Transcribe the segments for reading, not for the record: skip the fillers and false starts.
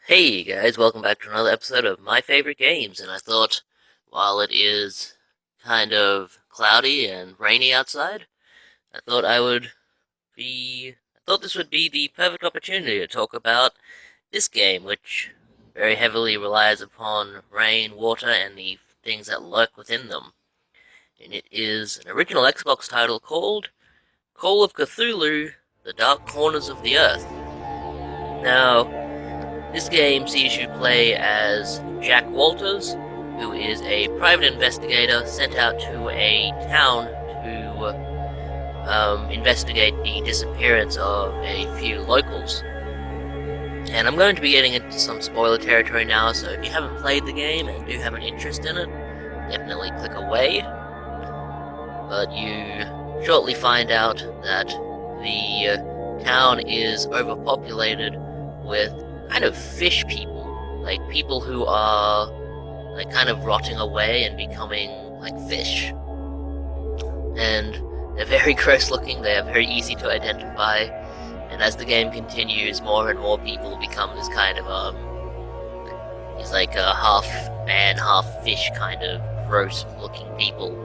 Hey guys, welcome back to another episode of My Favorite Games, and I thought, while it is kind of cloudy and rainy outside, I thought I thought this would be the perfect opportunity to talk about this game, which very heavily relies upon rain, water, and the things that lurk within them. And it is an original Xbox title called Call of Cthulhu, The Dark Corners of the Earth. Now, this game sees you play as Jack Walters, who is a private investigator sent out to a town to investigate the disappearance of a few locals. And I'm going to be getting into some spoiler territory now, so if you haven't played the game and do have an interest in it, definitely click away. But you shortly find out that the town is overpopulated with kind of fish people, like people who are like kind of rotting away and becoming like fish. And they're very gross looking, they are very easy to identify, and as the game continues, more and more people become this kind of he's like a half man, half fish kind of gross looking people.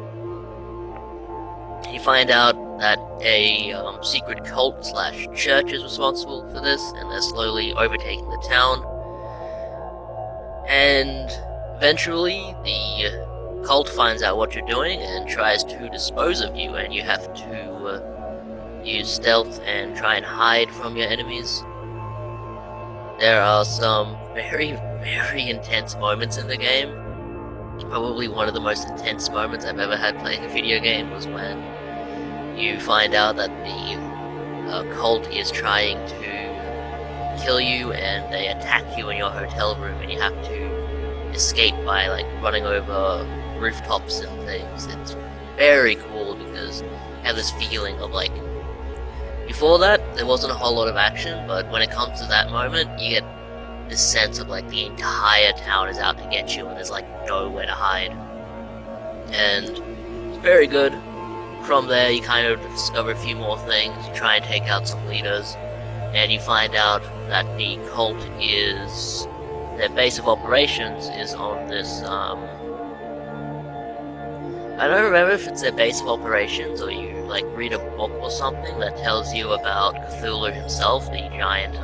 You find out that a secret cult slash church is responsible for this, and they're slowly overtaking the town. And eventually, the cult finds out what you're doing and tries to dispose of you, and you have to use stealth and try and hide from your enemies. There are some very, very intense moments in the game. Probably one of the most intense moments I've ever had playing a video game was when you find out that the cult is trying to kill you, and they attack you in your hotel room, and you have to escape by like running over rooftops and things. It's very cool because you have this feeling of like, before that there wasn't a whole lot of action, but when it comes to that moment, you get this sense of like the entire town is out to get you, and there's like nowhere to hide. And it's very good. From there, you kind of discover a few more things, you try and take out some leaders, and you find out that the cult is, their base of operations is on this, I don't remember if it's their base of operations or you, like, read a book or something that tells you about Cthulhu himself, the giant,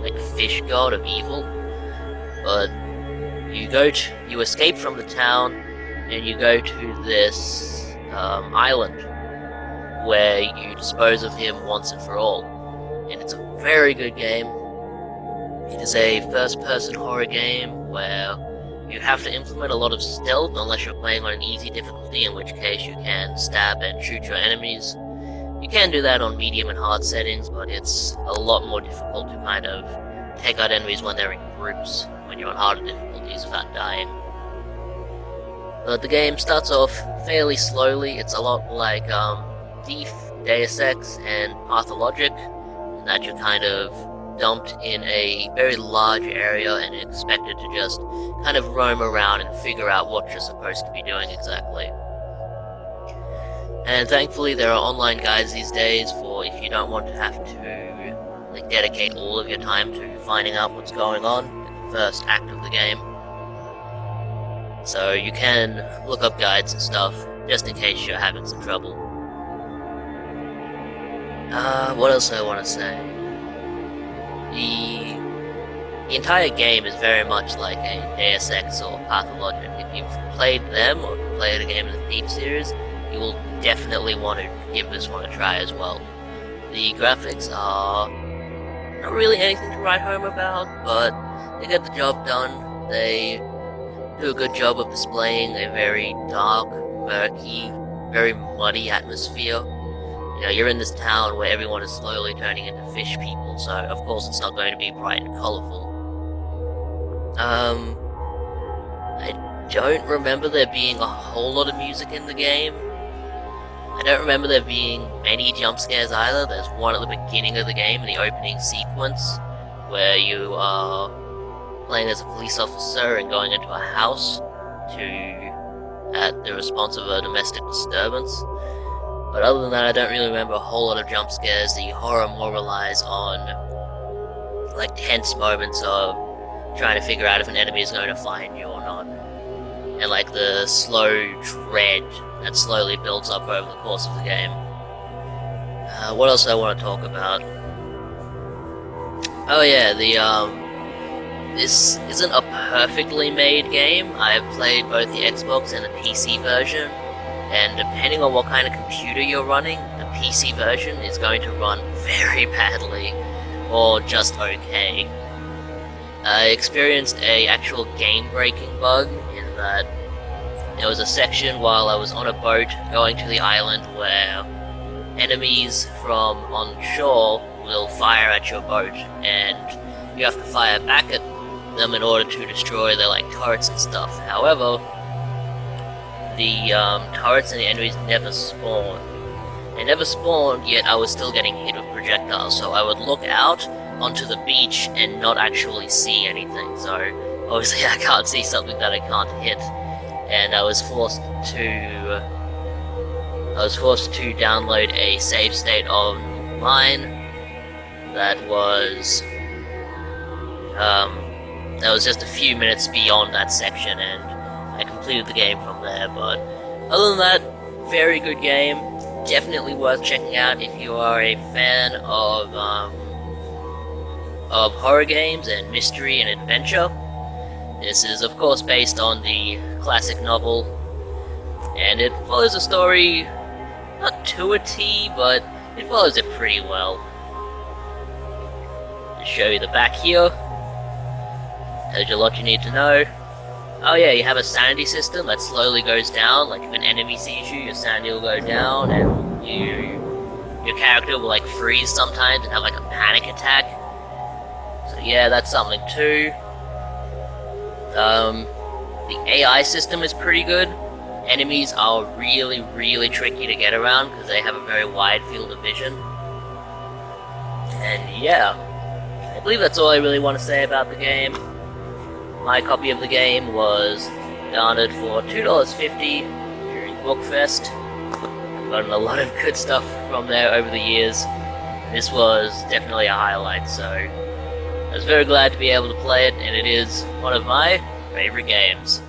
like, fish god of evil. But you escape from the town, and you go to this island where you dispose of him once and for all. And it's a very good game. It is a first-person horror game where you have to implement a lot of stealth unless you're playing on an easy difficulty, in which case you can stab and shoot your enemies. You can do that on medium and hard settings, but it's a lot more difficult to kind of take out enemies when they're in groups, when you're on harder difficulties without dying. But the game starts off fairly slowly. It's a lot like Thief, Deus Ex, and Pathologic, in that you're kind of dumped in a very large area and expected to just kind of roam around and figure out what you're supposed to be doing exactly. And thankfully there are online guides these days for if you don't want to have to like dedicate all of your time to finding out what's going on in the first act of the game. So you can look up guides and stuff, just in case you're having some trouble. What else do I want to say? The entire game is very much like a Deus Ex or Pathologic. If you've played them, or played a game in the Thief series, you will definitely want to give this one a try as well. The graphics are not really anything to write home about, but they get the job done. They do a good job of displaying a very dark, murky, very muddy atmosphere. You know, you're in this town where everyone is slowly turning into fish people, so of course it's not going to be bright and colourful. I don't remember there being a whole lot of music in the game. I don't remember there being many jump scares either. There's one at the beginning of the game, in the opening sequence, where you are playing as a police officer and going into a house at the response of a domestic disturbance. But other than that, I don't really remember a whole lot of jump scares. The horror more relies on like tense moments of trying to figure out if an enemy is going to find you or not, and like the slow dread that slowly builds up over the course of the game. What else do I want to talk about? Oh yeah, this isn't a perfectly made game. I've played both the Xbox and the PC version, and depending on what kind of computer you're running, the PC version is going to run very badly, or just okay. I experienced a actual game-breaking bug in that there was a section while I was on a boat going to the island where enemies from on shore will fire at your boat, and you have to fire back at them in order to destroy their like turrets and stuff. However, the turrets and the enemies never spawned. They never spawned, yet I was still getting hit with projectiles, so I would look out onto the beach and not actually see anything. So obviously I can't see something that I can't hit, and I was forced to download a save state of mine that was just a few minutes beyond that section, and I completed the game from there. But other than that, very good game. Definitely worth checking out if you are a fan of horror games and mystery and adventure. This is of course based on the classic novel, and it follows a story not to a T, but it follows it pretty well. To show you the back here, tells you a lot you need to know. Oh yeah, you have a sanity system that slowly goes down. Like if an enemy sees you, your sanity will go down, and your character will like freeze sometimes and have like a panic attack. So yeah, that's something too. The AI system is pretty good. Enemies are really, really tricky to get around because they have a very wide field of vision. And yeah, I believe that's all I really want to say about the game. My copy of the game was garnered for $2.50 during Bookfest. I've gotten a lot of good stuff from there over the years. This was definitely a highlight, so I was very glad to be able to play it, and it is one of my favorite games.